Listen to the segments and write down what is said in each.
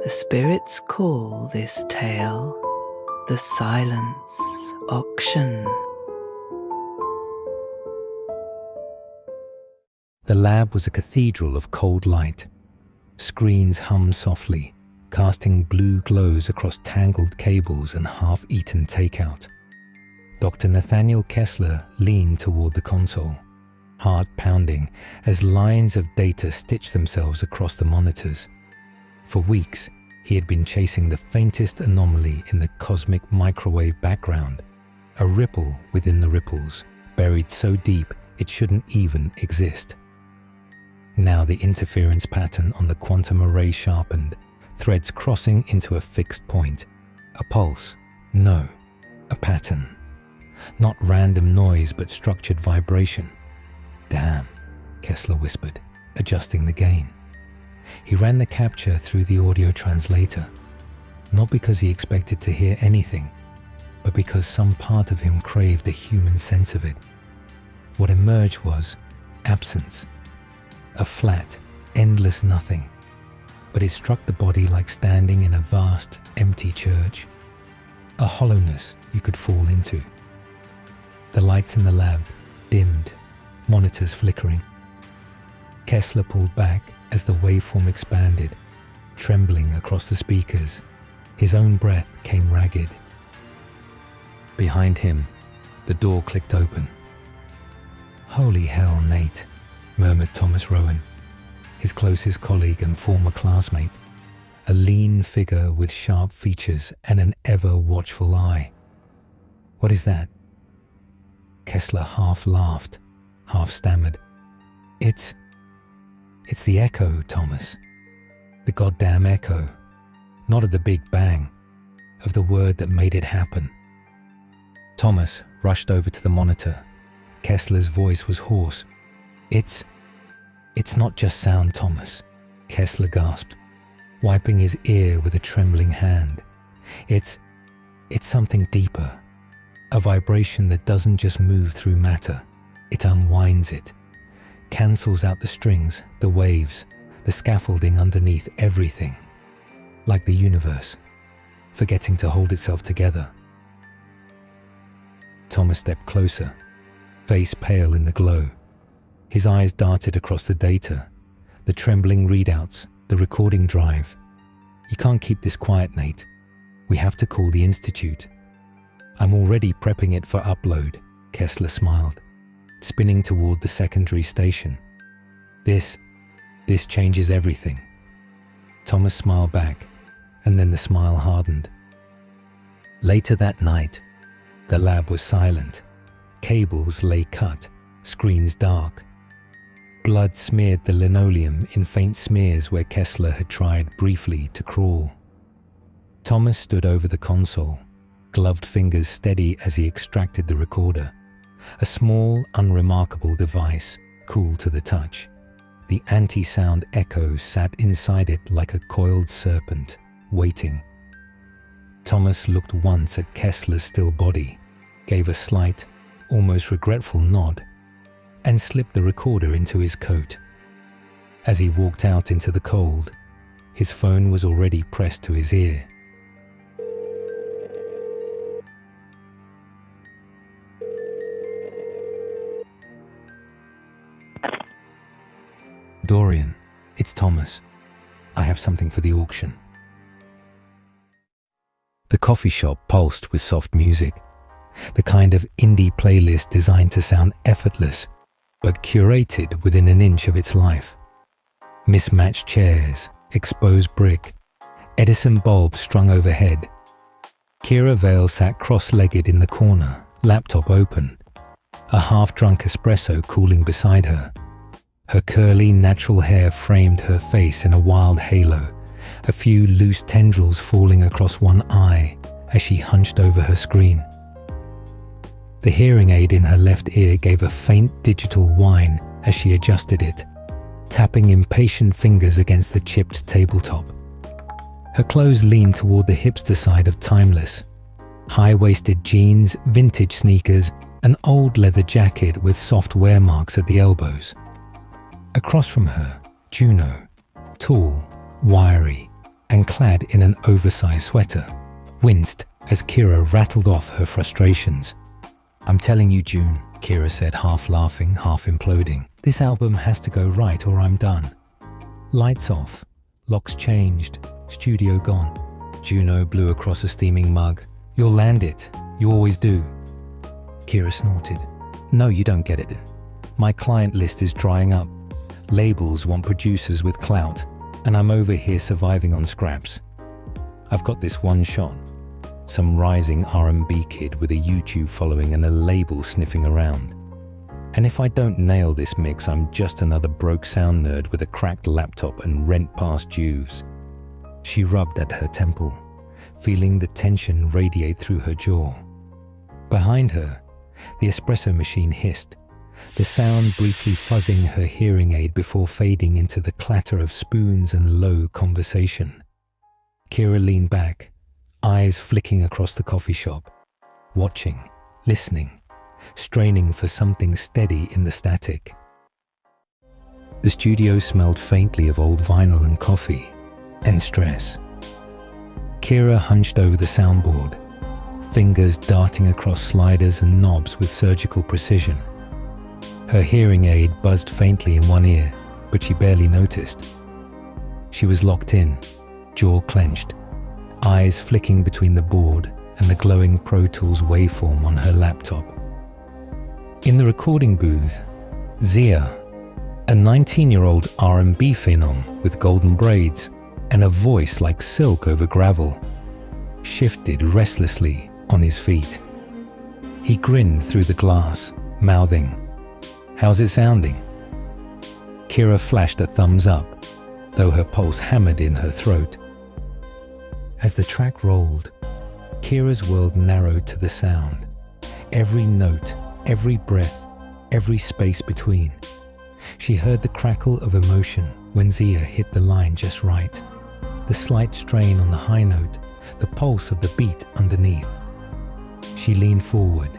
The spirits call this tale the Silence Auction. The lab was a cathedral of cold light. Screens hummed softly, casting blue glows across tangled cables and half-eaten takeout. Dr. Nathaniel Kessler leaned toward the console, heart pounding as lines of data stitched themselves across the monitors. For weeks, he had been chasing the faintest anomaly in the cosmic microwave background, a ripple within the ripples, buried so deep it shouldn't even exist. Now the interference pattern on the quantum array sharpened, threads crossing into a fixed point. A pulse, no, a pattern. Not random noise, but structured vibration. Damn, Kessler whispered, adjusting the gain. He ran the capture through the audio translator, not because he expected to hear anything, but because some part of him craved a human sense of it. What emerged was absence. A flat, endless nothing, but it struck the body like standing in a vast, empty church. A hollowness you could fall into. The lights in the lab dimmed, monitors flickering. Kessler pulled back as the waveform expanded, trembling across the speakers. His own breath came ragged. Behind him, the door clicked open. "Holy hell, Nate," murmured Thomas Rowan, his closest colleague and former classmate, a lean figure with sharp features and an ever-watchful eye. "What is that?" Kessler half laughed, half stammered. It's the echo, Thomas. The goddamn echo. Not of the Big Bang, of the word that made it happen." Thomas rushed over to the monitor. Kessler's voice was hoarse. It's not just sound, Thomas," Kessler gasped, wiping his ear with a trembling hand. It's something deeper. A vibration that doesn't just move through matter. It unwinds it. Cancels out the strings, the waves, the scaffolding underneath everything. Like the universe, forgetting to hold itself together. Thomas stepped closer, face pale in the glow. His eyes darted across the data, the trembling readouts, the recording drive. "You can't keep this quiet, Nate. We have to call the Institute." "I'm already prepping it for upload," Kessler smiled, spinning toward the secondary station. This changes everything." Thomas smiled back, and then the smile hardened. Later that night, the lab was silent. Cables lay cut, screens dark. Blood smeared the linoleum in faint smears where Kessler had tried briefly to crawl. Thomas stood over the console, gloved fingers steady as he extracted the recorder. A small, unremarkable device, cool to the touch. The anti-sound echo sat inside it like a coiled serpent, waiting. Thomas looked once at Kessler's still body, gave a slight, almost regretful nod, and slipped the recorder into his coat. As he walked out into the cold, his phone was already pressed to his ear. "Dorian, it's Thomas. I have something for the auction." The coffee shop pulsed with soft music, the kind of indie playlist designed to sound effortless, but curated within an inch of its life. Mismatched chairs, exposed brick, Edison bulbs strung overhead. Kira Vale sat cross-legged in the corner, laptop open, a half-drunk espresso cooling beside her. Her curly, natural hair framed her face in a wild halo, a few loose tendrils falling across one eye as she hunched over her screen. The hearing aid in her left ear gave a faint digital whine as she adjusted it, tapping impatient fingers against the chipped tabletop. Her clothes leaned toward the hipster side of timeless. High-waisted jeans, vintage sneakers, an old leather jacket with soft wear marks at the elbows. Across from her, Juno, tall, wiry, and clad in an oversized sweater, winced as Kira rattled off her frustrations. "I'm telling you, June," Kira said, half laughing, half imploding. "This album has to go right or I'm done." Lights off, locks changed, studio gone. Juno blew across a steaming mug. "You'll land it. You always do." Kira snorted. "No, you don't get it. My client list is drying up. Labels want producers with clout, and I'm over here surviving on scraps. I've got this one shot. Some rising R&B kid with a YouTube following and a label sniffing around. And if I don't nail this mix, I'm just another broke sound nerd with a cracked laptop and rent past dues." She rubbed at her temple, feeling the tension radiate through her jaw. Behind her, the espresso machine hissed, the sound briefly fuzzing her hearing aid before fading into the clatter of spoons and low conversation. Kira leaned back, eyes flicking across the coffee shop, watching, listening, straining for something steady in the static. The studio smelled faintly of old vinyl and coffee, and stress. Kira hunched over the soundboard, fingers darting across sliders and knobs with surgical precision. Her hearing aid buzzed faintly in one ear, but she barely noticed. She was locked in, jaw clenched, eyes flicking between the board and the glowing Pro Tools waveform on her laptop. In the recording booth, Zia, a 19-year-old R&B phenom with golden braids and a voice like silk over gravel, shifted restlessly on his feet. He grinned through the glass, mouthing, "How's it sounding?" Kira flashed a thumbs up, though her pulse hammered in her throat. As the track rolled, Kira's world narrowed to the sound. Every note, every breath, every space between. She heard the crackle of emotion when Zia hit the line just right, the slight strain on the high note, the pulse of the beat underneath. She leaned forward,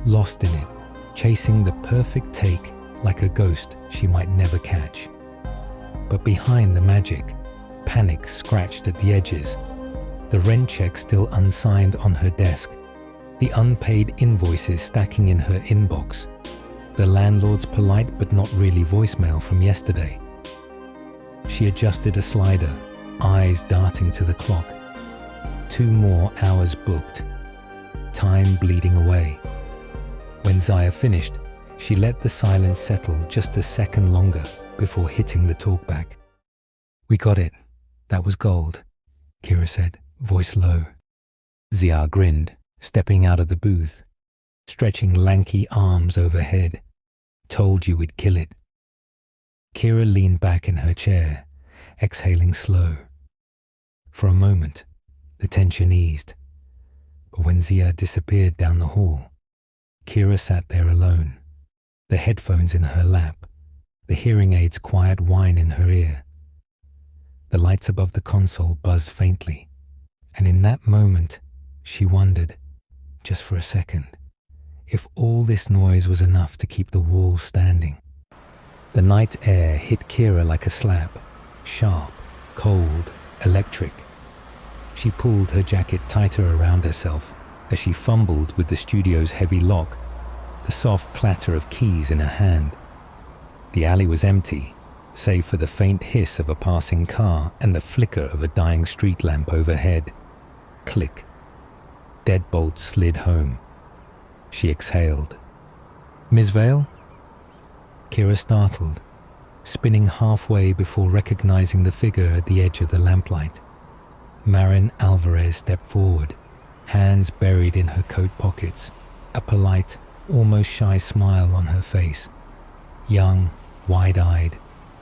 lost in it, chasing the perfect take like a ghost she might never catch. But behind the magic, panic scratched at the edges, the rent check still unsigned on her desk, the unpaid invoices stacking in her inbox, the landlord's polite but not really voicemail from yesterday. She adjusted a slider, eyes darting to the clock. 2 more hours booked, time bleeding away. When Zia finished, she let the silence settle just a second longer before hitting the talkback. "We got it. That was gold," Kira said, voice low. Zia grinned, stepping out of the booth, stretching lanky arms overhead. "Told you we'd kill it." Kira leaned back in her chair, exhaling slow. For a moment, the tension eased, but when Zia disappeared down the hall, Kira sat there alone, the headphones in her lap, the hearing aid's quiet whine in her ear. The lights above the console buzzed faintly, and in that moment, she wondered, just for a second, if all this noise was enough to keep the walls standing. The night air hit Kira like a slap, sharp, cold, electric. She pulled her jacket tighter around herself as she fumbled with the studio's heavy lock, the soft clatter of keys in her hand. The alley was empty, save for the faint hiss of a passing car and the flicker of a dying street lamp overhead. Click. Deadbolt slid home. She exhaled. "Miss Vale?" Kira startled, spinning halfway before recognizing the figure at the edge of the lamplight. Marin Alvarez stepped forward, hands buried in her coat pockets, a polite, almost shy smile on her face. Young, wide-eyed,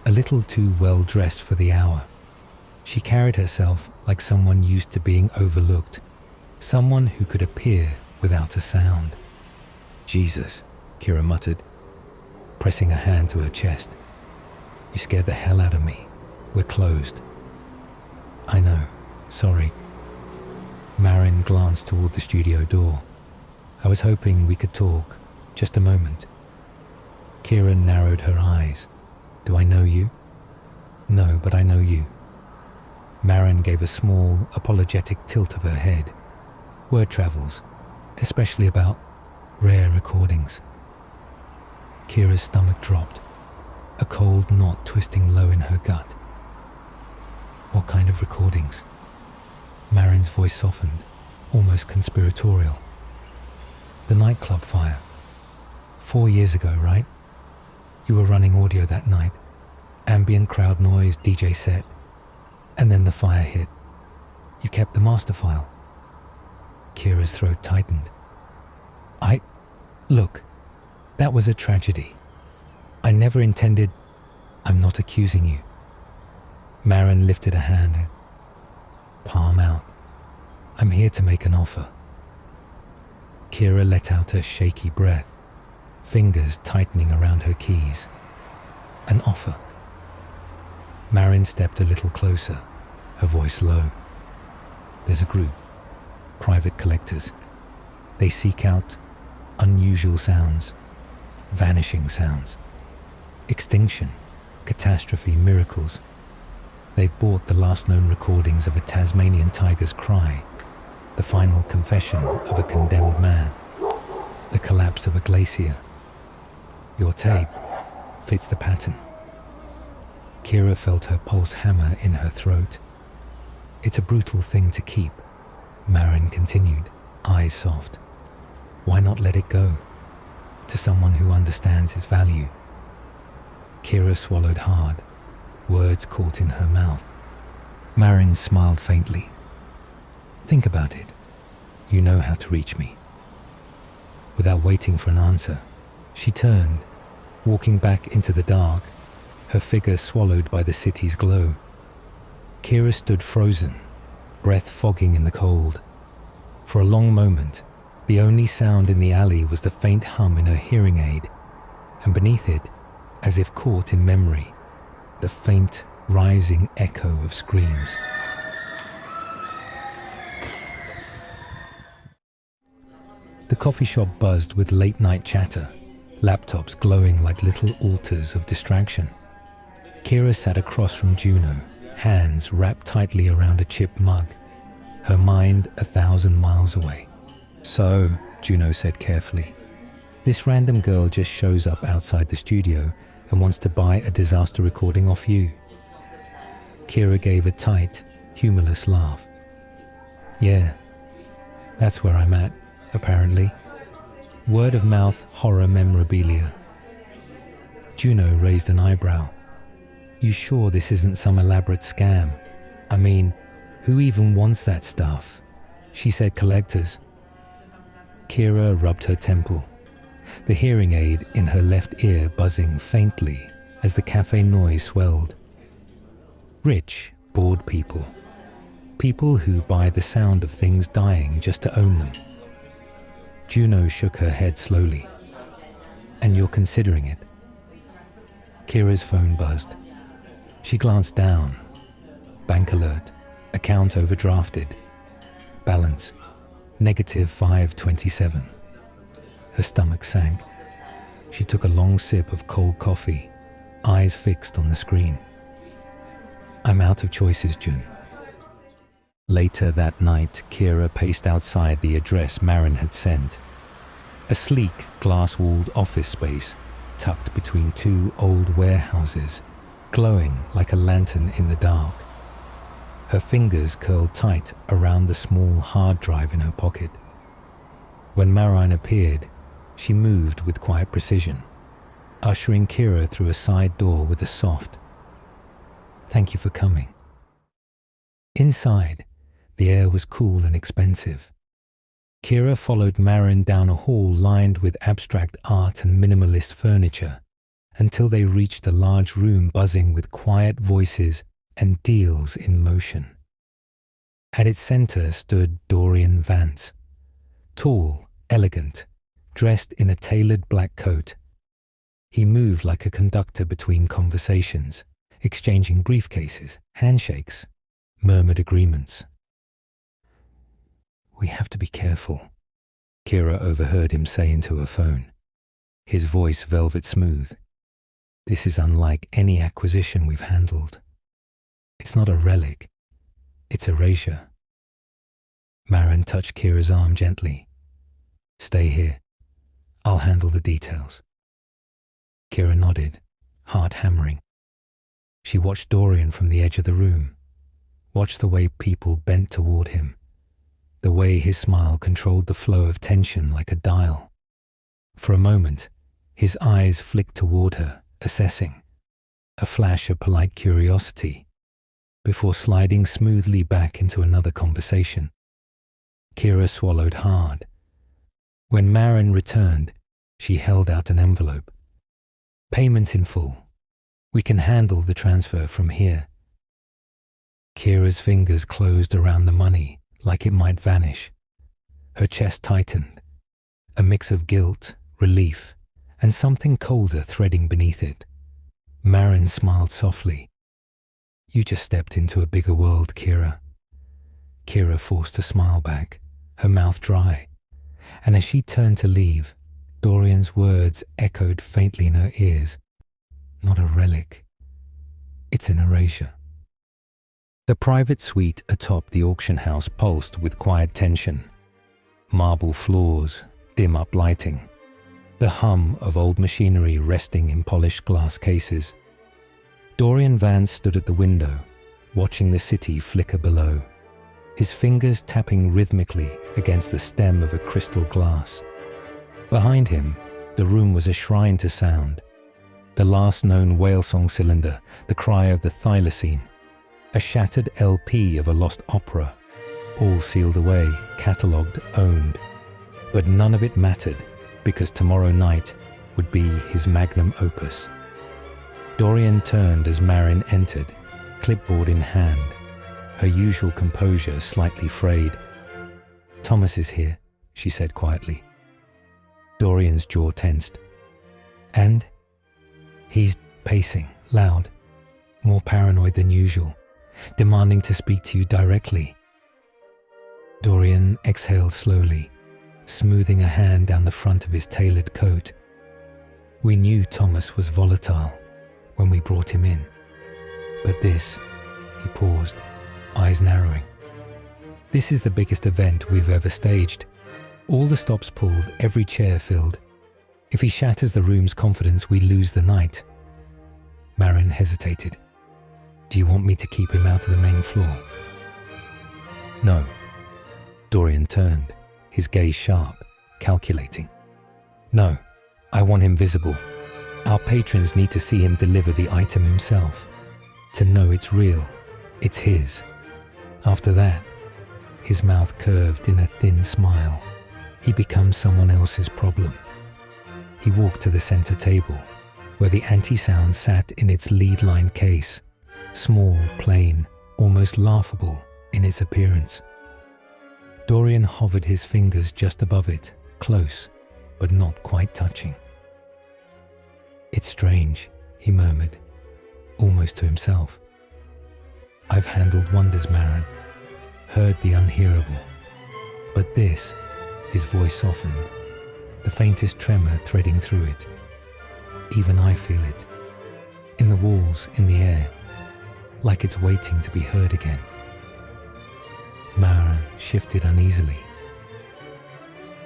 a little too well-dressed for the hour. She carried herself like someone used to being overlooked, someone who could appear without a sound. "Jesus," Kira muttered, pressing a hand to her chest. "You scared the hell out of me. We're closed." "I know. Sorry." Marin glanced toward the studio door. "I was hoping we could talk. Just a moment." Kira narrowed her eyes. "Do I know you?" "No, but I know you." Marin gave a small, apologetic tilt of her head. Word travels, especially about rare recordings. Kira's stomach dropped, a cold knot twisting low in her gut. What kind of recordings? Marin's voice softened, almost conspiratorial. The nightclub fire. 4 years ago, right? You were running audio that night. Ambient crowd noise, DJ set. And then the fire hit. You kept the master file. Kira's throat tightened. Look, that was a tragedy. I never intended... I'm not accusing you. Marin lifted a hand. Palm out. I'm here to make an offer. Kira let out a shaky breath, fingers tightening around her keys. An offer. Marin stepped a little closer, her voice low. There's a group, private collectors. They seek out unusual sounds, vanishing sounds, extinction, catastrophe, miracles. They've bought the last known recordings of a Tasmanian tiger's cry, the final confession of a condemned man, the collapse of a glacier. Your tape fits the pattern. Kira felt her pulse hammer in her throat. It's a brutal thing to keep, Marin continued, eyes soft. Why not let it go? To someone who understands its value. Kira swallowed hard, words caught in her mouth. Marin smiled faintly. Think about it. You know how to reach me. Without waiting for an answer, she turned, walking back into the dark, her figure swallowed by the city's glow. Kira stood frozen, breath fogging in the cold. For a long moment, the only sound in the alley was the faint hum in her hearing aid, and beneath it, as if caught in memory, the faint, rising echo of screams. The coffee shop buzzed with late-night chatter, laptops glowing like little altars of distraction. Kira sat across from Juno, hands wrapped tightly around a chipped mug, her mind 1,000 miles away. So, Juno said carefully, this random girl just shows up outside the studio and wants to buy a disaster recording off you. Kira gave a tight, humorless laugh. Yeah, that's where I'm at, apparently. Word of mouth horror memorabilia. Juno raised an eyebrow. You sure this isn't some elaborate scam? I mean, who even wants that stuff? She said collectors. Kira rubbed her temple, the hearing aid in her left ear buzzing faintly as the cafe noise swelled. Rich, bored people. People who buy the sound of things dying just to own them. Juno shook her head slowly. And you're considering it? Kira's phone buzzed. She glanced down. Bank alert. Account overdrafted. Balance. -527. Her stomach sank. She took a long sip of cold coffee, eyes fixed on the screen. I'm out of choices, Jun. Later that night, Kira paced outside the address Marin had sent. A sleek, glass-walled office space tucked between two old warehouses, glowing like a lantern in the dark. Her fingers curled tight around the small hard drive in her pocket. When Marin appeared, she moved with quiet precision, ushering Kira through a side door with a soft, "Thank you for coming." Inside, the air was cool and expensive. Kira followed Marin down a hall lined with abstract art and minimalist furniture until they reached a large room buzzing with quiet voices and deals in motion. At its center stood Dorian Vance, tall, elegant, dressed in a tailored black coat. He moved like a conductor between conversations, exchanging briefcases, handshakes, murmured agreements. We have to be careful, Kira overheard him say into her phone, his voice velvet smooth. This is unlike any acquisition we've handled. It's not a relic. It's erasure. Maren touched Kira's arm gently. Stay here. I'll handle the details. Kira nodded, heart hammering. She watched Dorian from the edge of the room, watched the way people bent toward him, the way his smile controlled the flow of tension like a dial. For a moment, his eyes flicked toward her, assessing, a flash of polite curiosity, before sliding smoothly back into another conversation. Kira swallowed hard. When Maren returned, she held out an envelope. Payment in full. We can handle the transfer from here. Kira's fingers closed around the money like it might vanish. Her chest tightened, a mix of guilt, relief, and something colder threading beneath it. Maren smiled softly. You just stepped into a bigger world, Kira. Kira forced a smile back, her mouth dry, and as she turned to leave, Dorian's words echoed faintly in her ears. Not a relic. It's an erasure. The private suite atop the auction house pulsed with quiet tension. Marble floors, dim-up lighting, the hum of old machinery resting in polished glass cases. Dorian Vance stood at the window, watching the city flicker below, his fingers tapping rhythmically against the stem of a crystal glass. Behind him, the room was a shrine to sound. The last known whale song cylinder, the cry of the thylacine, a shattered LP of a lost opera, all sealed away, catalogued, owned. But none of it mattered, because tomorrow night would be his magnum opus. Dorian turned as Maren entered, clipboard in hand, her usual composure slightly frayed. Thomas is here, she said quietly. Dorian's jaw tensed. And? He's pacing, loud, more paranoid than usual, demanding to speak to you directly. Dorian exhaled slowly, smoothing a hand down the front of his tailored coat. We knew Thomas was volatile when we brought him in. But this, he paused, eyes narrowing. This is the biggest event we've ever staged. All the stops pulled, every chair filled. If he shatters the room's confidence, we lose the night. Maren hesitated. Do you want me to keep him out of the main floor? No. Dorian turned, his gaze sharp, calculating. No, I want him visible. Our patrons need to see him deliver the item himself, to know it's real, it's his. After that, his mouth curved in a thin smile. He becomes someone else's problem. He walked to the center table, where the anti-sound sat in its lead-line case, small, plain, almost laughable in its appearance. Dorian hovered his fingers just above it, close, but not quite touching. It's strange, he murmured, almost to himself. I've handled wonders, Maren, heard the unhearable. But this, his voice softened, the faintest tremor threading through it. Even I feel it, in the walls, in the air, like it's waiting to be heard again. Maren shifted uneasily.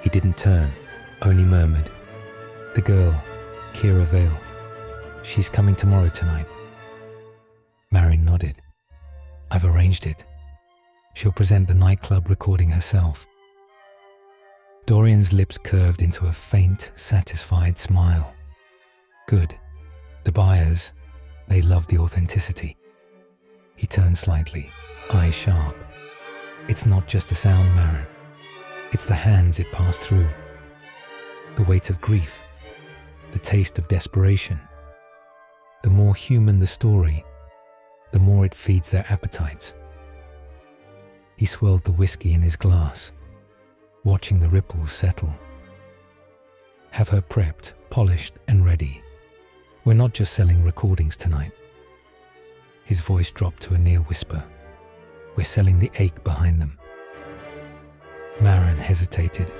He didn't turn, only murmured, the girl, Kira Vale, she's coming tomorrow tonight. Maren nodded. I've arranged it. She'll present the nightclub recording herself. Dorian's lips curved into a faint, satisfied smile. Good. The buyers, they love the authenticity. He turned slightly, eyes sharp. It's not just the sound, Maren. It's the hands it passed through. The weight of grief. The taste of desperation. The more human the story, the more it feeds their appetites. He swirled the whiskey in his glass, watching the ripples settle. Have her prepped, polished, and ready. We're not just selling recordings tonight. His voice dropped to a near whisper. We're selling the ache behind them. Maren hesitated.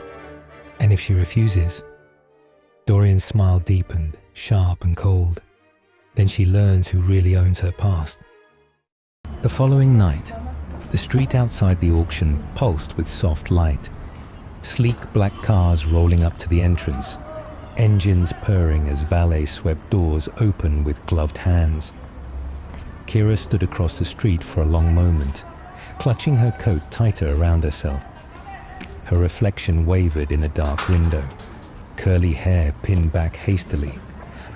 And if she refuses? Dorian's smile deepened, sharp and cold. Then she learns who really owns her past. The following night, The street outside the auction pulsed with soft light. Sleek black cars rolling up to the entrance, engines purring as valet swept doors open with gloved hands. Kira stood across the street for a long moment, clutching her coat tighter around herself. Her reflection wavered in a dark window, curly hair pinned back hastily,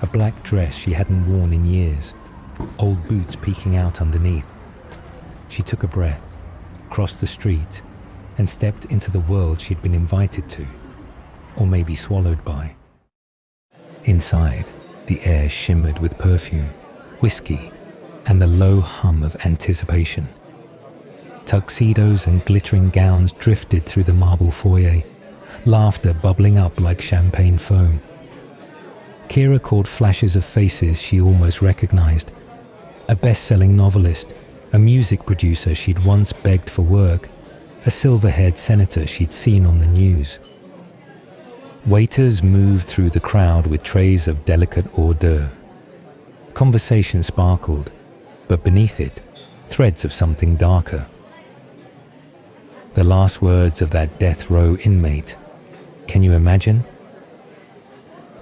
a black dress she hadn't worn in years, old boots peeking out underneath. She took a breath, crossed the street, and stepped into the world she'd been invited to, or maybe swallowed by. Inside, the air shimmered with perfume, whiskey, and the low hum of anticipation. Tuxedos and glittering gowns drifted through the marble foyer, laughter bubbling up like champagne foam. Kira caught flashes of faces she almost recognized. A best-selling novelist, a music producer she'd once begged for work, a silver-haired senator she'd seen on the news. Waiters moved through the crowd with trays of delicate hors d'oeuvres. Conversation sparkled, but beneath it, threads of something darker. The last words of that death row inmate, "Can you imagine?"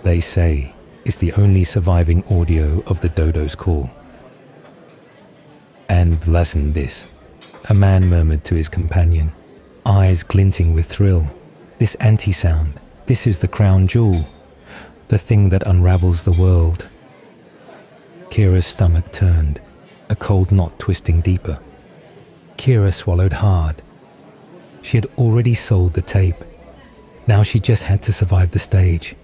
They say is the only surviving audio of the dodo's call. "And listen this," a man murmured to his companion, eyes glinting with thrill. "This anti-sound, this is the crown jewel, the thing that unravels the world." Kira's stomach turned, a cold knot twisting deeper. Kira swallowed hard. She had already sold the tape. Now she just had to survive the stage.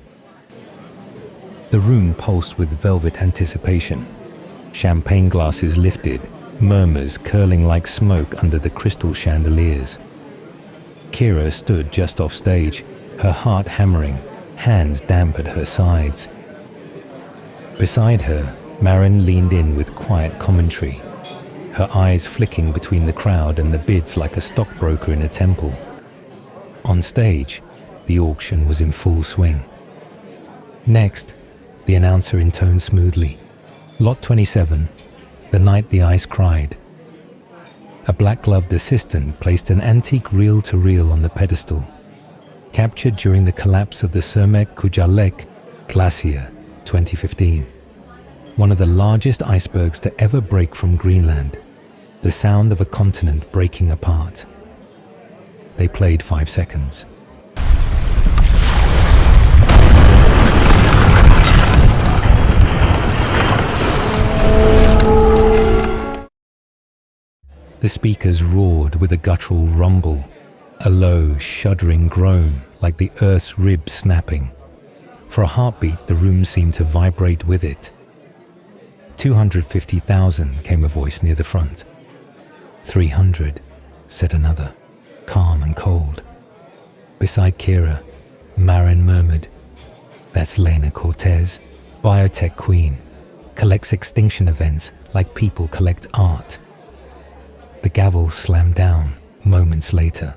The room pulsed with velvet anticipation. Champagne glasses lifted, murmurs curling like smoke under the crystal chandeliers. Kira stood just off stage, her heart hammering, hands damp at her sides. Beside her, Marin leaned in with quiet commentary, her eyes flicking between the crowd and the bids like a stockbroker in a temple. On stage, the auction was in full swing. Next, the announcer intoned smoothly, "Lot 27, the night the ice cried." A black-gloved assistant placed an antique reel-to-reel on the pedestal, captured during the collapse of the Cermek Kujalek Glacier 2015, one of the largest icebergs to ever break from Greenland, the sound of a continent breaking apart. They played 5 seconds. The speakers roared with a guttural rumble, a low, shuddering groan like the earth's ribs snapping. For a heartbeat, the room seemed to vibrate with it. 250,000, came a voice near the front. 300, said another, calm and cold. Beside Kira, Marin murmured, "That's Lena Cortez, biotech queen, collects extinction events like people collect art." The gavel slammed down moments later.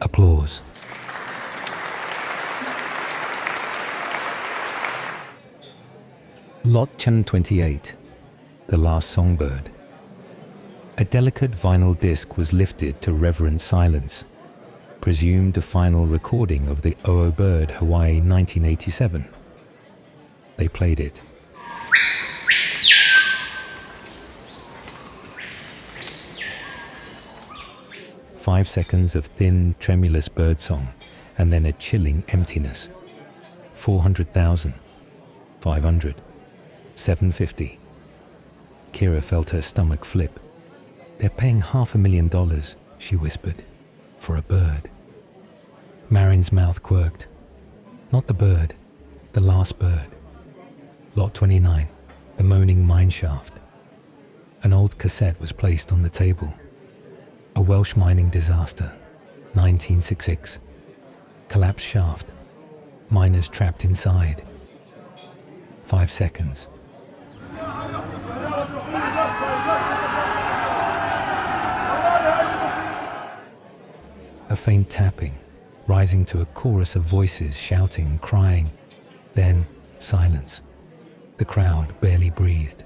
Applause. Lot 1028, the last songbird. A delicate vinyl disc was lifted to reverent silence, presumed a final recording of the Oh Bird Hawaii 1987. They played it. Five seconds of thin, tremulous birdsong, and then a chilling emptiness. 400,000, 500, 750. Kira felt her stomach flip. "They're paying $500,000, she whispered, "for a bird." Marin's mouth quirked. Not the bird, the last bird. Lot 29, the moaning mineshaft. An old cassette was placed on the table. A Welsh mining disaster, 1966. Collapsed shaft. Miners trapped inside. 5 seconds. A faint tapping, rising to a chorus of voices shouting, crying. Then silence. The crowd barely breathed.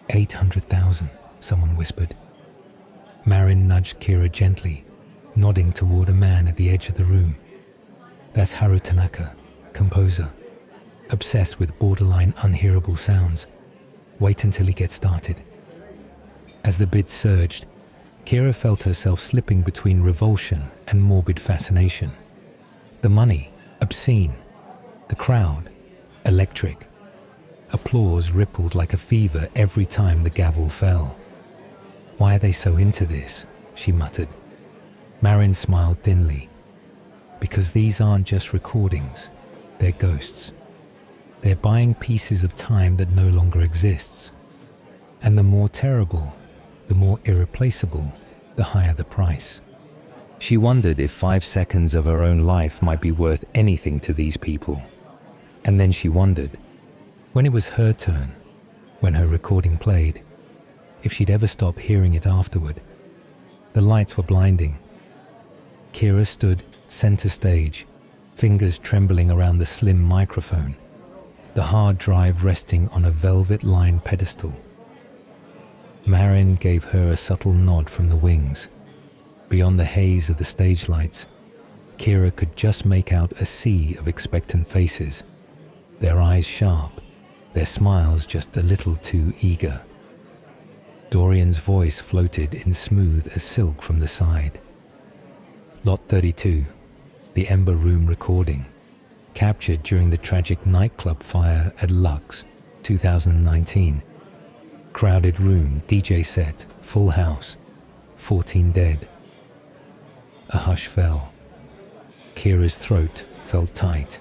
800,000, someone whispered. Marin nudged Kira gently, nodding toward a man at the edge of the room. That's Haru Tanaka, composer, obsessed with borderline unhearable sounds. Wait until he gets started. As the bid surged, Kira felt herself slipping between revulsion and morbid fascination. The money, obscene. The crowd, electric. Applause rippled like a fever every time the gavel fell. Why are they so into this? She muttered. Marin smiled thinly. Because these aren't just recordings, they're ghosts. They're buying pieces of time that no longer exists. And the more terrible, the more irreplaceable, the higher the price. She wondered if 5 seconds of her own life might be worth anything to these people. And then she wondered, when it was her turn, when her recording played, if she'd ever stop hearing it afterward. The lights were blinding. Kira stood center stage, fingers trembling around the slim microphone, the hard drive resting on a velvet-lined pedestal. Marin gave her a subtle nod from the wings. Beyond the haze of the stage lights, Kira could just make out a sea of expectant faces, their eyes sharp, their smiles just a little too eager. Dorian's voice floated in smooth as silk from the side. Lot 32, the Ember Room recording, captured during the tragic nightclub fire at Lux, 2019. Crowded room, DJ set, full house, 14 dead. A hush fell. Kira's throat felt tight,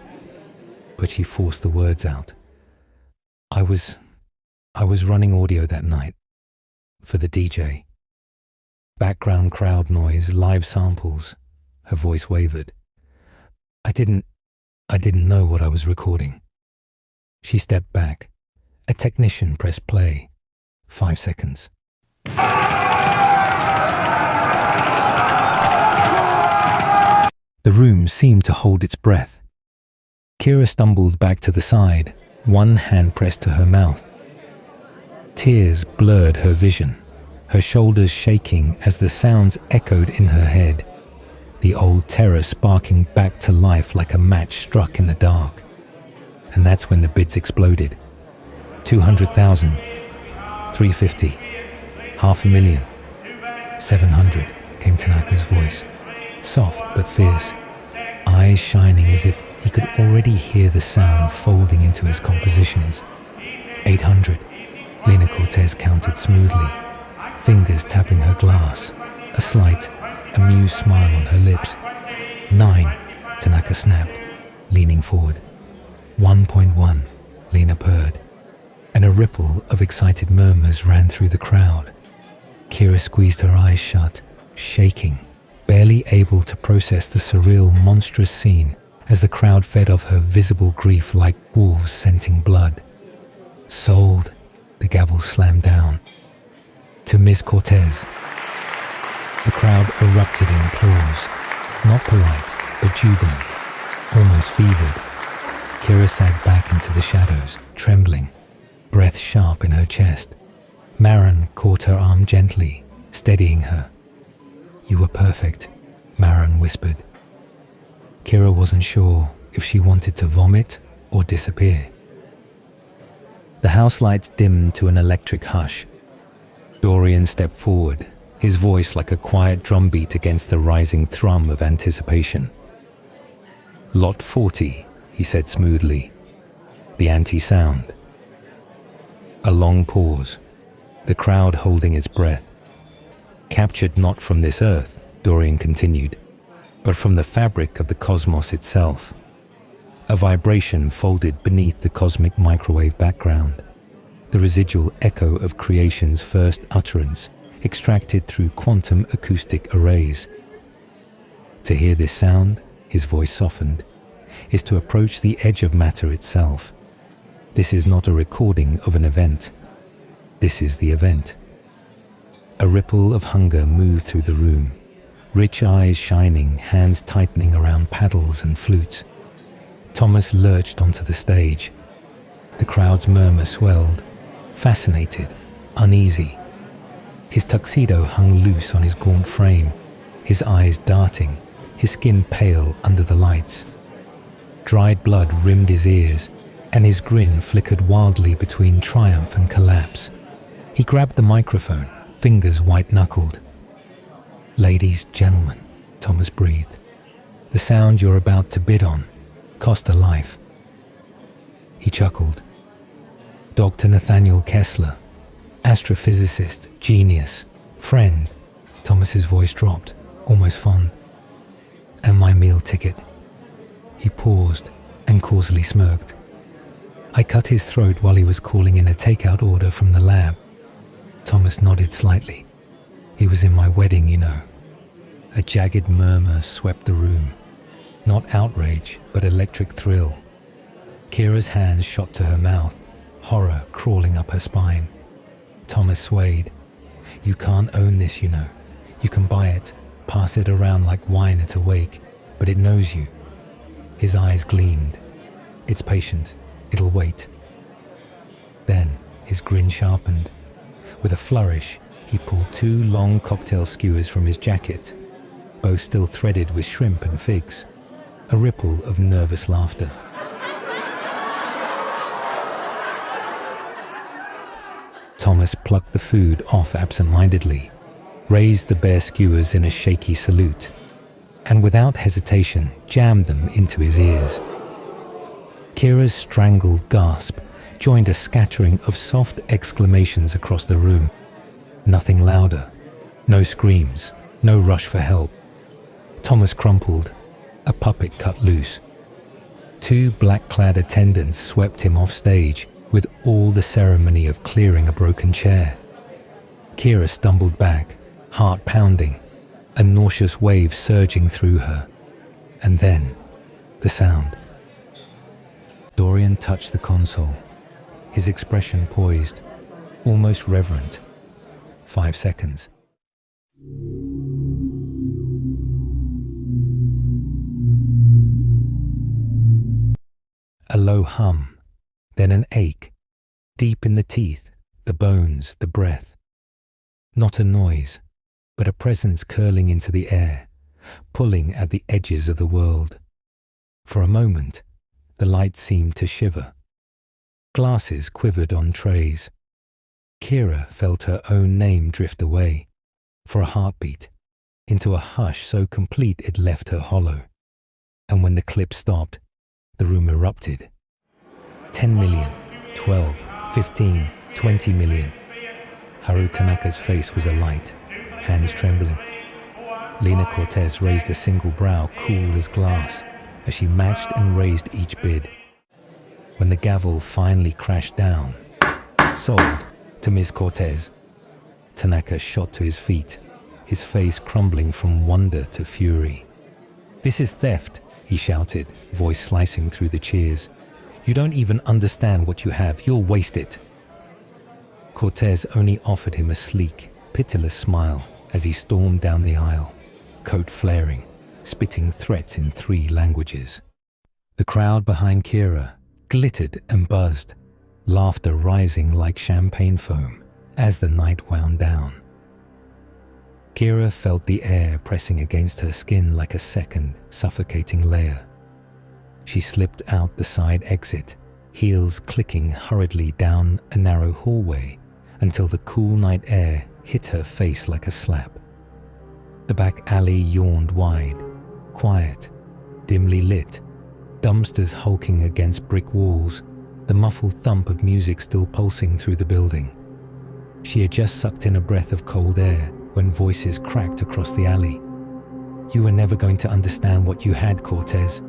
but she forced the words out. I was running audio that night, for the DJ. Background crowd noise, live samples. Her voice wavered. I didn't know what I was recording. She stepped back. A technician pressed play. 5 seconds. The room seemed to hold its breath. Kira stumbled back to the side, one hand pressed to her mouth. Tears blurred her vision, her shoulders shaking as the sounds echoed in her head, the old terror sparking back to life like a match struck in the dark. And that's when the bids exploded. 200,000, 350, 500,000, 700, came Tanaka's voice, soft but fierce, eyes shining as if he could already hear the sound folding into his compositions. 800, Lena Cortez counted smoothly, fingers tapping her glass, a slight, amused smile on her lips. 9, Tanaka snapped, leaning forward. 1.1, Lena purred, and a ripple of excited murmurs ran through the crowd. Kira squeezed her eyes shut, shaking, barely able to process the surreal, monstrous scene as the crowd fed off her visible grief like wolves scenting blood. Sold, the gavel slammed down. To Miss Cortez. The crowd erupted in applause, not polite, but jubilant, almost fevered. Kira sagged back into the shadows, trembling, breath sharp in her chest. Marin caught her arm gently, steadying her. You were perfect, Marin whispered. Kira wasn't sure if she wanted to vomit or disappear. The house lights dimmed to an electric hush. Dorian stepped forward, his voice like a quiet drumbeat against the rising thrum of anticipation. Lot 40, he said smoothly, the anti-sound. A long pause, the crowd holding its breath. Captured not from this earth, Dorian continued, but from the fabric of the cosmos itself. A vibration folded beneath the cosmic microwave background, the residual echo of creation's first utterance, extracted through quantum acoustic arrays. To hear this sound, his voice softened, is to approach the edge of matter itself. This is not a recording of an event. This is the event. A ripple of hunger moved through the room, rich eyes shining, hands tightening around paddles and flutes. Thomas lurched onto the stage. The crowd's murmur swelled, fascinated, uneasy. His tuxedo hung loose on his gaunt frame, his eyes darting, his skin pale under the lights. Dried blood rimmed his ears, and his grin flickered wildly between triumph and collapse. He grabbed the microphone, fingers white-knuckled. "Ladies, gentlemen," Thomas breathed, "the sound you're about to bid on cost a life." He chuckled. "Dr. Nathaniel Kessler, astrophysicist, genius, friend," Thomas's voice dropped, almost fond. "And my meal ticket." He paused and causally smirked. I cut his throat while he was calling in a takeout order from the lab. Thomas nodded slightly. "He was in my wedding, you know." A jagged murmur swept the room. Not outrage, but electric thrill. Kira's hands shot to her mouth, horror crawling up her spine. Thomas swayed. "You can't own this, you know. You can buy it, pass it around like wine at a wake, but it knows you." His eyes gleamed. "It's patient. It'll wait." Then his grin sharpened. With a flourish, he pulled 2 long cocktail skewers from his jacket, both still threaded with shrimp and figs. A ripple of nervous laughter. Thomas plucked the food off absent-mindedly, raised the bare skewers in a shaky salute, and without hesitation jammed them into his ears. Kira's strangled gasp joined a scattering of soft exclamations across the room. Nothing louder, no screams, no rush for help. Thomas crumpled, a puppet cut loose. 2 black-clad attendants swept him off stage with all the ceremony of clearing a broken chair. Kira stumbled back, heart pounding, a nauseous wave surging through her. And then, the sound. Dorian touched the console, his expression poised, almost reverent. 5 seconds. A low hum, then an ache, deep in the teeth, the bones, the breath. Not a noise, but a presence curling into the air, pulling at the edges of the world. For a moment, the light seemed to shiver. Glasses quivered on trays. Kira felt her own name drift away, for a heartbeat, into a hush so complete it left her hollow. And when the clip stopped, the room erupted. 10 million, 12, 15, 20 million. Haru Tanaka's face was alight, hands trembling. Lena Cortez raised a single brow cool as glass as she matched and raised each bid. When the gavel finally crashed down, "Sold to Ms. Cortez." Tanaka shot to his feet, his face crumbling from wonder to fury. "This is theft," he shouted, voice slicing through the cheers. "You don't even understand what you have. You'll waste it." Cortez only offered him a sleek, pitiless smile as he stormed down the aisle, coat flaring, spitting threats in 3 languages. The crowd behind Kira glittered and buzzed, laughter rising like champagne foam as the night wound down. Kira felt the air pressing against her skin like a second, suffocating layer. She slipped out the side exit, heels clicking hurriedly down a narrow hallway until the cool night air hit her face like a slap. The back alley yawned wide, quiet, dimly lit, dumpsters hulking against brick walls, the muffled thump of music still pulsing through the building. She had just sucked in a breath of cold air when voices cracked across the alley. "You were never going to understand what you had, Cortez."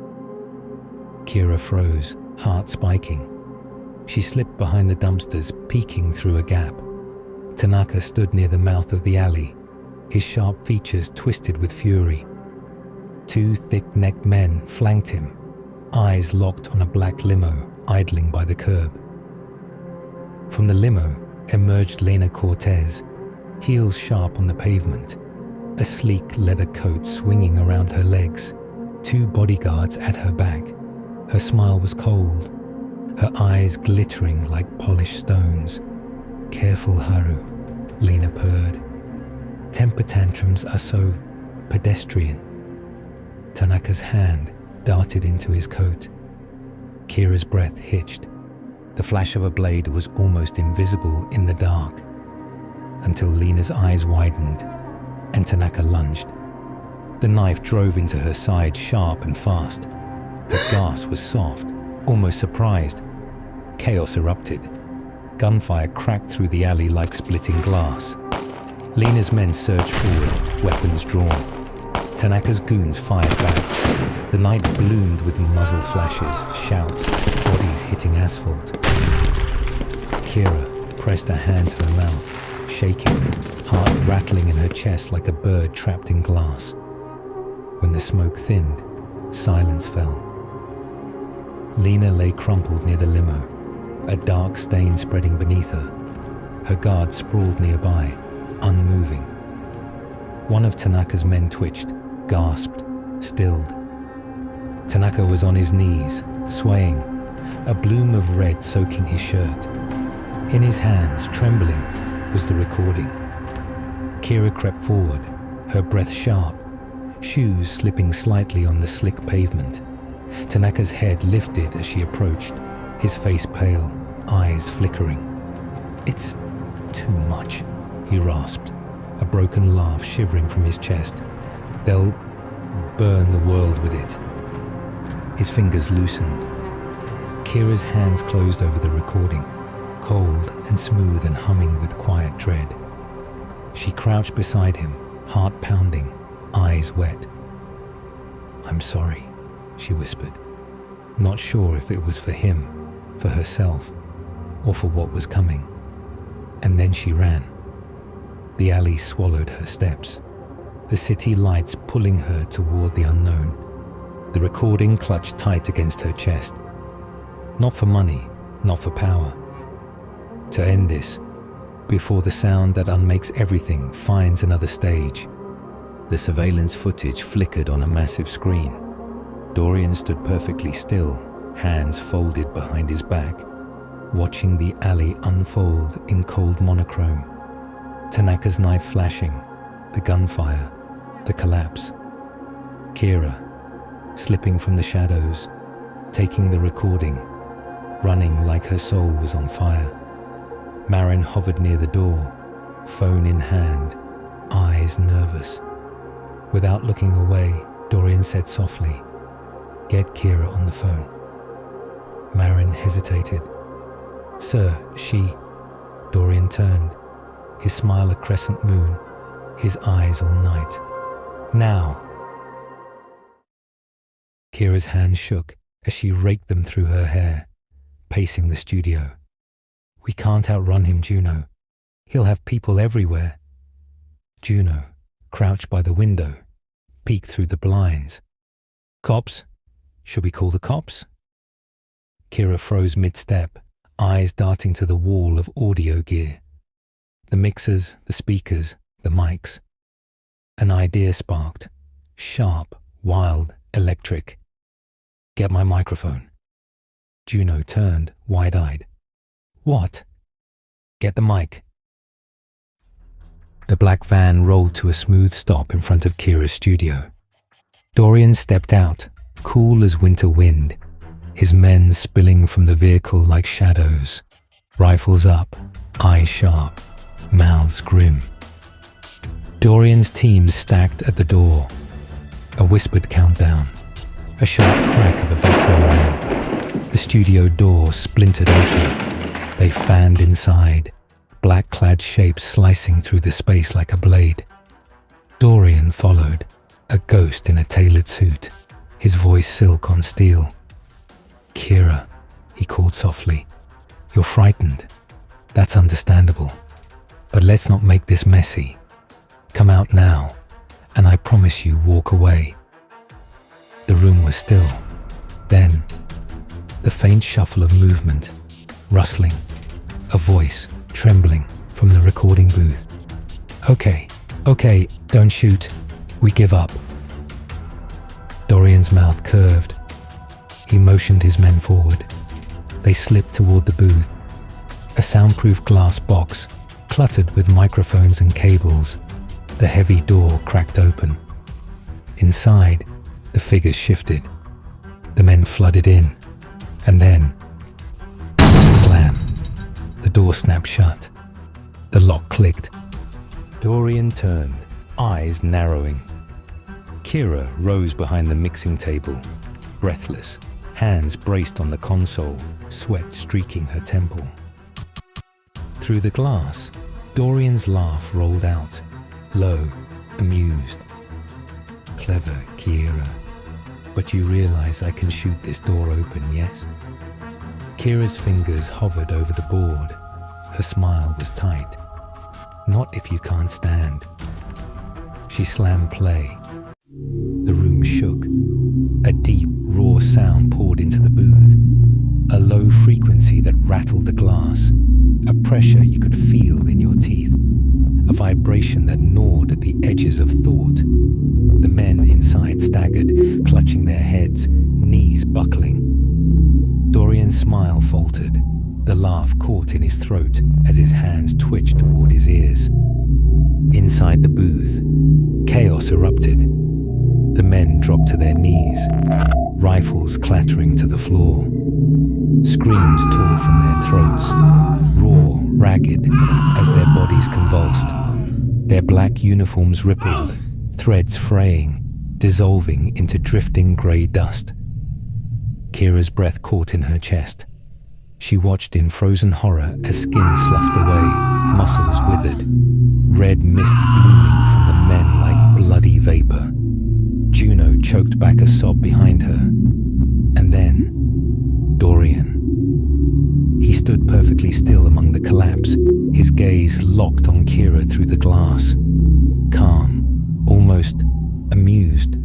Kira froze, heart spiking. She slipped behind the dumpsters, peeking through a gap. Tanaka stood near the mouth of the alley, his sharp features twisted with fury. 2 thick-necked men flanked him, eyes locked on a black limo idling by the curb. From the limo emerged Lena Cortez, heels sharp on the pavement, a sleek leather coat swinging around her legs, 2 bodyguards at her back. Her smile was cold, her eyes glittering like polished stones. "Careful, Haru," Lena purred, Temper tantrums are so pedestrian. Tanaka's hand darted into his coat. Kira's breath hitched. The flash of a blade was almost invisible in the dark, until Lena's eyes widened and Tanaka lunged. The knife drove into her side sharp and fast. Her gasp was soft, almost surprised. Chaos erupted. Gunfire cracked through the alley like splitting glass. Lena's men surged forward, weapons drawn. Tanaka's goons fired back. The night bloomed with muzzle flashes, shouts, bodies hitting asphalt. Kira pressed her hand to her mouth, shaking, heart rattling in her chest like a bird trapped in glass. When the smoke thinned, silence fell. Lena lay crumpled near the limo, a dark stain spreading beneath her. Her guard sprawled nearby, unmoving. One of Tanaka's men twitched, gasped, stilled. Tanaka was on his knees, swaying, a bloom of red soaking his shirt. In his hands, trembling, was the recording. Kira crept forward, her breath sharp, shoes slipping slightly on the slick pavement. Tanaka's head lifted as she approached, his face pale, eyes flickering. "It's too much," he rasped, a broken laugh shivering from his chest. "They'll burn the world with it." His fingers loosened. Kira's hands closed over the recording, cold and smooth and humming with quiet dread. She crouched beside him, heart pounding, eyes wet. "I'm sorry," she whispered, not sure if it was for him, for herself, or for what was coming. And then she ran. The alley swallowed her steps, the city lights pulling her toward the unknown. The recording clutched tight against her chest. Not for money, not for power. To end this, before the sound that unmakes everything finds another stage. The surveillance footage flickered on a massive screen. Dorian stood perfectly still, hands folded behind his back, watching the alley unfold in cold monochrome. Tanaka's knife flashing, the gunfire, the collapse. Kira, slipping from the shadows, taking the recording, running like her soul was on fire. Marin hovered near the door, phone in hand, eyes nervous. Without looking away, Dorian said softly, "Get Kira on the phone." Marin hesitated. "Sir, she..." Dorian turned, his smile a crescent moon, his eyes all night. "Now!" Kira's hands shook as she raked them through her hair, pacing the studio. "We can't outrun him, Juno. He'll have people everywhere." Juno, crouched by the window, peeked through the blinds. "Cops? Should we call the cops?" Kira froze mid-step, eyes darting to the wall of audio gear. The mixers, the speakers, the mics. An idea sparked, sharp, wild, electric. "Get my microphone." Juno turned, wide-eyed. "What?" "Get the mic." The black van rolled to a smooth stop in front of Kira's studio. Dorian stepped out, cool as winter wind, his men spilling from the vehicle like shadows, rifles up, eyes sharp, mouths grim. Dorian's team stacked at the door, a whispered countdown, a sharp crack of a battering ram. The studio door splintered open. They fanned inside, black-clad shapes slicing through the space like a blade. Dorian followed, a ghost in a tailored suit, his voice silk on steel. "Kira," he called softly, "you're frightened. That's understandable. But let's not make this messy. Come out now, and I promise you walk away." The room was still. Then, the faint shuffle of movement, rustling, a voice trembling from the recording booth. Okay, don't shoot. We give up." Dorian's mouth curved. He motioned his men forward. They slipped toward the booth, a soundproof glass box cluttered with microphones and cables. The heavy door cracked open. Inside, the figures shifted. The men flooded in, and then slam. The door snapped shut. The lock clicked. Dorian turned, eyes narrowing. Kira rose behind the mixing table, breathless, hands braced on the console, sweat streaking her temple. Through the glass, Dorian's laugh rolled out, low, amused. Clever, Kira. But you realize I can shoot this door open, yes? Kira's fingers hovered over the board. Her smile was tight. Not if you can't stand. She slammed play. The room shook. A deep, raw sound poured into the booth. A low frequency that rattled the glass. A pressure you could feel in your teeth. A vibration that gnawed at the edges of thought. The men inside staggered, clutching their heads, knees buckling. Dorian's smile faltered. The laugh caught in his throat as his hands twitched toward his ears. Inside the booth, chaos erupted. The men dropped to their knees, rifles clattering to the floor. Screams tore from their throats, raw, ragged, as their bodies convulsed. Their black uniforms rippled, threads fraying, dissolving into drifting grey dust. Kira's breath caught in her chest. She watched in frozen horror as skin sloughed away, muscles withered, red mist blooming from the men like bloody vapor. Juno choked back a sob behind her. And then, Dorian. He stood perfectly still among the collapse, his gaze locked on Kira through the glass. Calm, almost amused.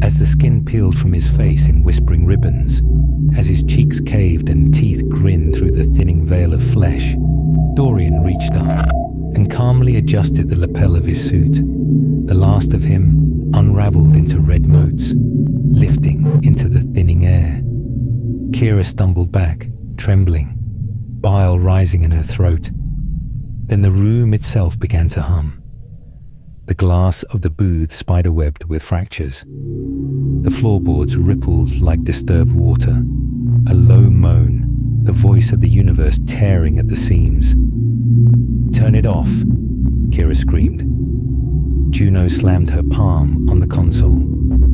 As the skin peeled from his face in whispering ribbons, as his cheeks caved and teeth grinned through the thinning veil of flesh, Dorian reached up and calmly adjusted the lapel of his suit. The last of him unraveled into red motes, lifting into the thinning air. Kira stumbled back, trembling, bile rising in her throat. Then the room itself began to hum. The glass of the booth spiderwebbed with fractures. The floorboards rippled like disturbed water. A low moan, the voice of the universe tearing at the seams. "Turn it off," Kira screamed. Juno slammed her palm on the console.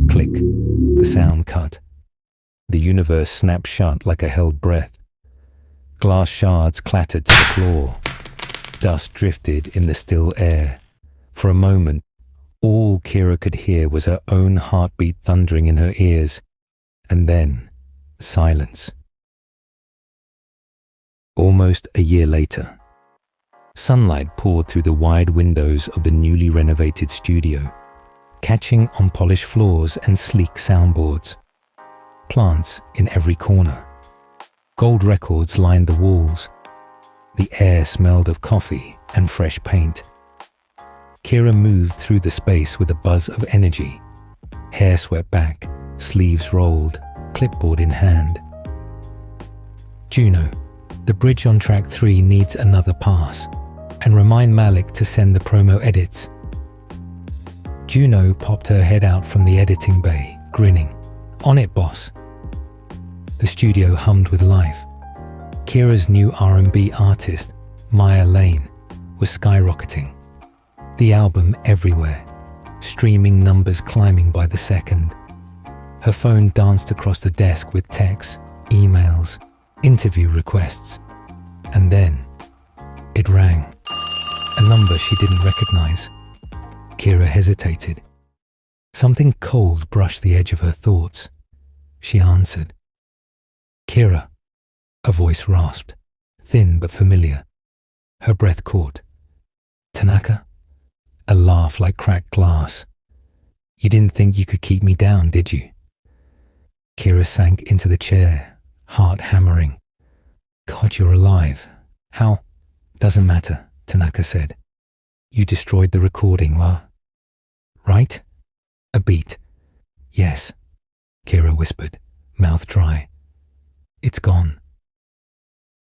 Click. The sound cut. The universe snapped shut like a held breath. Glass shards clattered to the floor. Dust drifted in the still air. For a moment, all Kira could hear was her own heartbeat thundering in her ears, and then silence. Almost a year later, sunlight poured through the wide windows of the newly renovated studio, catching on polished floors and sleek soundboards. Plants in every corner. Gold records lined the walls. The air smelled of coffee and fresh paint. Kira moved through the space with a buzz of energy. Hair swept back, sleeves rolled, clipboard in hand. "Juno, the bridge on track 3 needs another pass, and remind Malik to send the promo edits." Juno popped her head out from the editing bay, grinning. "On it, boss." The studio hummed with life. Kira's new R&B artist, Maya Lane, was skyrocketing. The album everywhere, streaming numbers climbing by the second. Her phone danced across the desk with texts, emails, interview requests. And then, it rang. A number she didn't recognize. Kira hesitated. Something cold brushed the edge of her thoughts. She answered. "Kira," a voice rasped, thin but familiar. Her breath caught. "Tanaka?" A laugh like cracked glass. "You didn't think you could keep me down, did you?" Kira sank into the chair, heart hammering. "God, you're alive. How?" "Doesn't matter," Tanaka said. "You destroyed the recording, right?" A beat. "Yes," Kira whispered, mouth dry. "It's gone."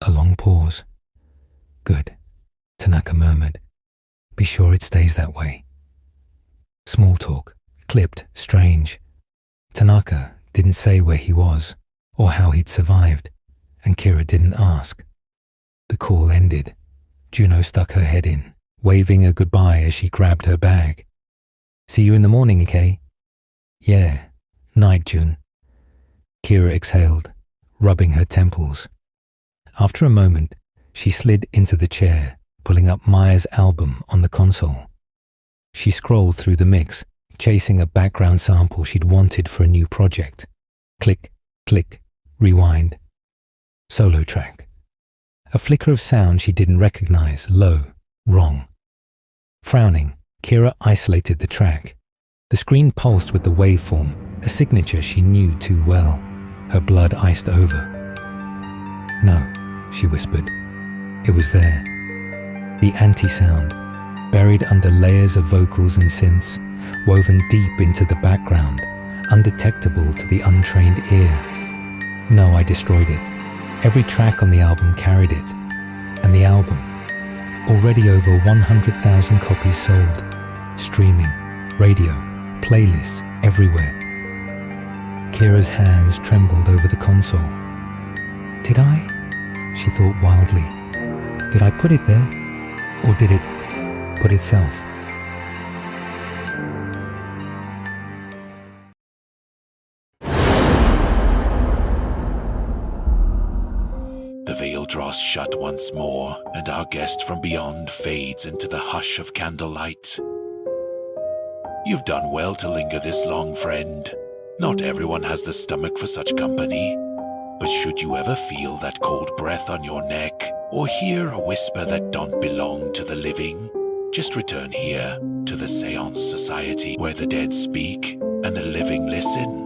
A long pause. "Good," Tanaka murmured. "Be sure it stays that way." Small talk, clipped, strange. Tanaka didn't say where he was or how he'd survived, and Kira didn't ask. The call ended. Juno stuck her head in, waving a goodbye as she grabbed her bag. See you in the morning, okay? Yeah. Night, June. Kira exhaled, rubbing her temples. After a moment, she slid into the chair, pulling up Maya's album on the console. She scrolled through the mix, chasing a background sample she'd wanted for a new project. Click, click, rewind. Solo track. A flicker of sound she didn't recognize, low, wrong. Frowning, Kira isolated the track. The screen pulsed with the waveform, a signature she knew too well. Her blood iced over. No, she whispered. It was there. The anti-sound, buried under layers of vocals and synths, woven deep into the background, undetectable to the untrained ear. No, I destroyed it. Every track on the album carried it. And the album, already over 100,000 copies sold, streaming, radio, playlists everywhere. Kira's hands trembled over the console. Did I? She thought wildly. Did I put it there? Or did it put itself? The veil draws shut once more, and our guest from beyond fades into the hush of candlelight. You've done well to linger this long, friend. Not everyone has the stomach for such company. But should you ever feel that cold breath on your neck, or hear a whisper that don't belong to the living, just return here to the Séance Society, where the dead speak and the living listen.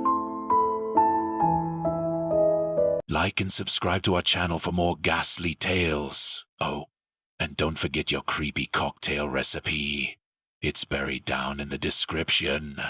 Like and subscribe to our channel for more ghastly tales. Oh, and don't forget your creepy cocktail recipe. It's buried down in the description.